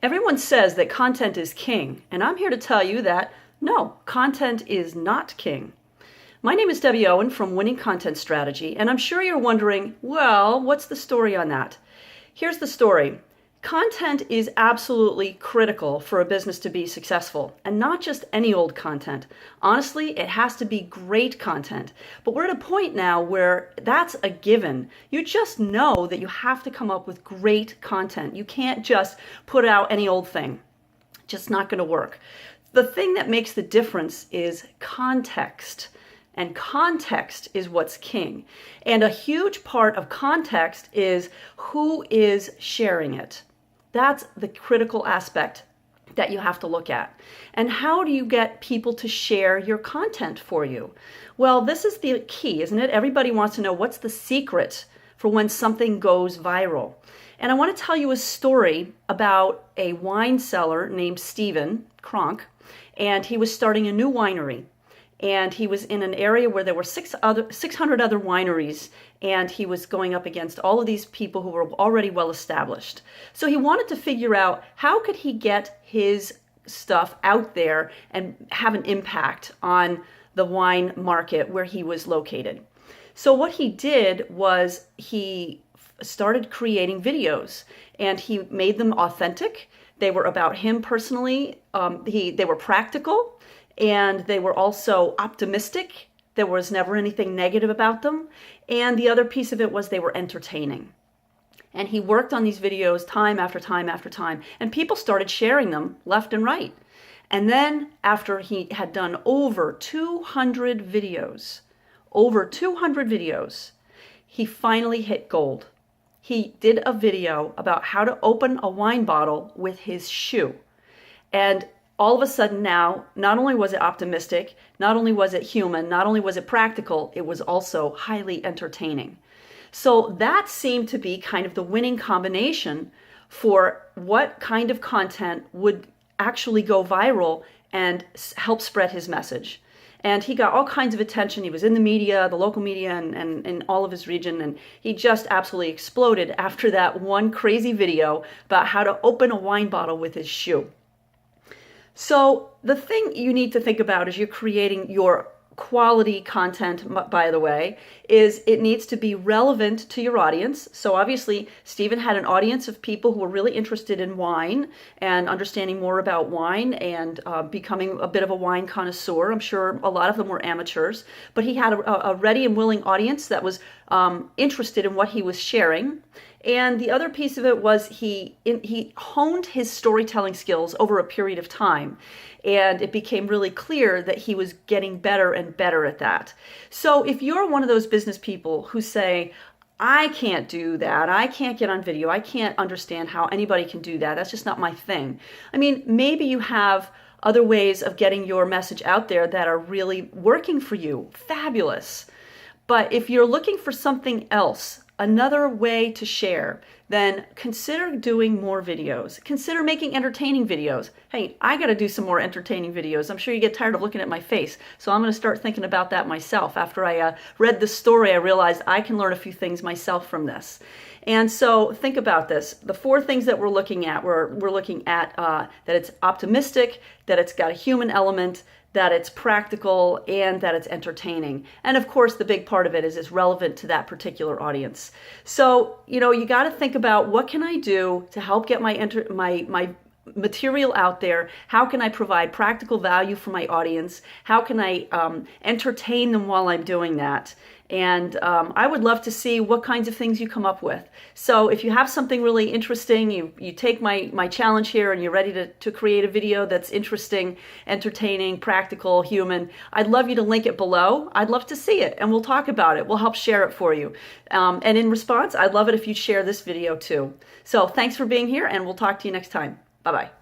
Everyone says that content is king, and I'm here to tell you that no, content is not king. My name is Debbie Owen from Winning Content Strategy, and I'm sure you're wondering, well, what's the story on that? Here's the story. Content is absolutely critical for a business to be successful, and not just any old content. Honestly, it has to be great content. But we're at a point now where that's a given. You just know that you have to come up with great content. You can't just put out any old thing. Just not going to work. The thing that makes the difference is context. And context is what's king. And a huge part of context is who is sharing it. That's the critical aspect that you have to look at. And how do you get people to share your content for you? Well, this is the key, isn't it? Everybody wants to know what's the secret for when something goes viral. And I want to tell you a story about a wine seller named Stephen Kronk, and he was starting a new winery. And he was in an area where there were 600 other wineries, and he was going up against all of these people who were already well established. So he wanted to figure out how could he get his stuff out there and have an impact on the wine market where he was located. So what he did was he started creating videos, and he made them authentic. They were about him personally. They were practical. And they were also optimistic. There was never anything negative about them. And the other piece of it was they were entertaining. And he worked on these videos time after time after time. And people started sharing them left and right. And then after he had done over 200 videos, he finally hit gold. He did a video about how to open a wine bottle with his shoe. And all of a sudden now, not only was it optimistic, not only was it human, not only was it practical, it was also highly entertaining. So that seemed to be kind of the winning combination for what kind of content would actually go viral and help spread his message. And he got all kinds of attention. He was in the media, the local media, and in all of his region. And he just absolutely exploded after that one crazy video about how to open a wine bottle with his shoe. So the thing you need to think about as you're creating your quality content, by the way, is it needs to be relevant to your audience. So obviously, Stephen had an audience of people who were really interested in wine and understanding more about wine and becoming a bit of a wine connoisseur. I'm sure a lot of them were amateurs, but he had a ready and willing audience that was interested in what he was sharing. And the other piece of it was he honed his storytelling skills over a period of time. And it became really clear that he was getting better and better at that. So if you're one of those business people who say, I can't do that, I can't get on video, I can't understand how anybody can do that, that's just not my thing. I mean, maybe you have other ways of getting your message out there that are really working for you. Fabulous. But if you're looking for something else, another way to share, then consider doing more videos. Consider making entertaining videos. Hey, I got to do some more entertaining videos. I'm sure you get tired of looking at my face. So I'm going to start thinking about that myself. After I read the story, I realized I can learn a few things myself from this. And so think about this. The four things that we're looking at, we're looking at that it's optimistic, that it's got a human element, that it's practical, and that it's entertaining. And of course, the big part of it is it's relevant to that particular audience. So, you got to think about what can I do to help get my material out there? How can I provide practical value for my audience? How can I entertain them while I'm doing that? And I would love to see what kinds of things you come up with. So if you have something really interesting, you take my challenge here and you're ready to create a video that's interesting, entertaining, practical, human, I'd love you to link it below. I'd love to see it, and we'll talk about it. We'll help share it for you. And in response, I'd love it if you share this video too. So thanks for being here, and we'll talk to you next time. Bye-bye.